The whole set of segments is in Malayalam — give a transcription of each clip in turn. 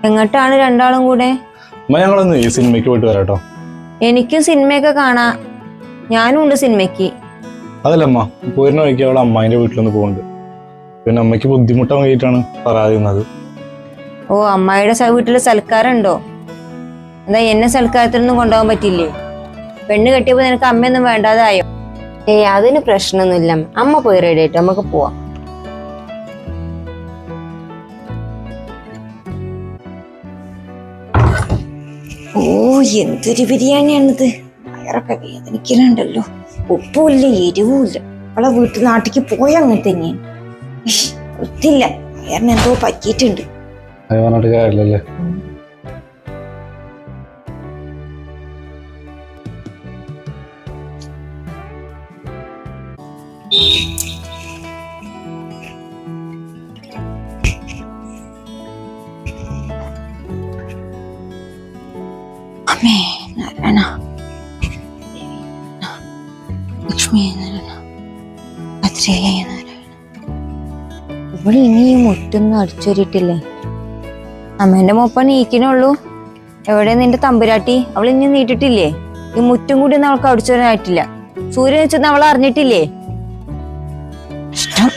എങ്ങോട്ടാണ് രണ്ടാളും കൂടെ? ഞങ്ങളൊന്ന് ഈ സിനിമയ്ക്ക് പോയിട്ട് വരാട്ടോ. എനിക്കും സിനിമയൊക്കെ കാണാ, ഞാനും ഉണ്ട് സിനിമയ്ക്ക്. അതല്ലമ്മ, പോയിരുന്ന വഴിക്ക് അവളെ അമ്മായിന്റെ വീട്ടിലൊന്ന് പോകുന്നുണ്ട്. പിന്നെ അമ്മയ്ക്ക് ബുദ്ധിമുട്ടാൻ വേണ്ടിയിട്ടാണ് പറയാതിരുന്നത്. ഓ, അമ്മായിയുടെ വീട്ടില് സൽക്കാരുണ്ടോ? എന്താ എന്നെ സൽക്കാരത്തിനൊന്നും കൊണ്ടുപോകാൻ പറ്റില്ലേ? പെണ്ണ് കെട്ടിയപ്പോ നിനക്ക് അമ്മയൊന്നും വേണ്ടാതായോ? അതിന് പ്രശ്നമൊന്നുമില്ല, അമ്മ പോയി റെഡി ആയിട്ട് നമുക്ക് പോവാം. ഓ, എന്തൊരു ബിരിയാണിയാണിത്! വയറൊക്കെ വേദനിക്കലുണ്ടല്ലോ. ഉപ്പുമില്ല, എരിവുമില്ല. അവളെ വീട്ടിൽ നാട്ടിക്ക് പോയ അങ്ങനെ തന്നെയാണ്. ഒത്തില്ല, വയറിന് എന്തോ പറ്റിയിട്ടുണ്ട്. അമ്മേ നാരായണ, ലക്ഷ്മി നാരായണ, അത്രേ നാരായണ. ഇവിടെ ഇനിയും മുറ്റൊന്നും അടിച്ചൊരിട്ടില്ലേ? അമ്മേന്റെ മൊപ്പ നീക്കിനുള്ളൂ. എവിടെ നിന്റെ തമ്പുരാട്ടി? അവൾ ഇനി നീട്ടിട്ടില്ലേ? ഈ മുറ്റും കൂടി ഒന്നും അവൾക്ക് അടിച്ചോരായിട്ടില്ല. സൂര്യൻ വെച്ചൊന്നും അവൾ അറിഞ്ഞിട്ടില്ലേ? ഇഷ്ടം.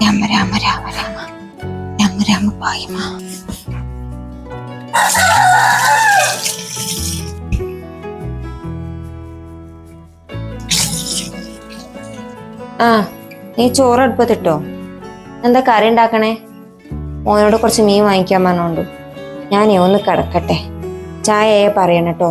രാമ രാമ രാമ രാമ രാമ രാമ പായ്മ. നീ ചോറ് അടുപ്പത്തിട്ടോ. എന്താ കറി ഉണ്ടാക്കണേ? മോനോട് കുറച്ച് മീൻ വാങ്ങിക്കാൻ പറഞ്ഞോണ്ട്. ഞാനേ ഒന്ന് കിടക്കട്ടെ. ചായയെ പറയണട്ടോ.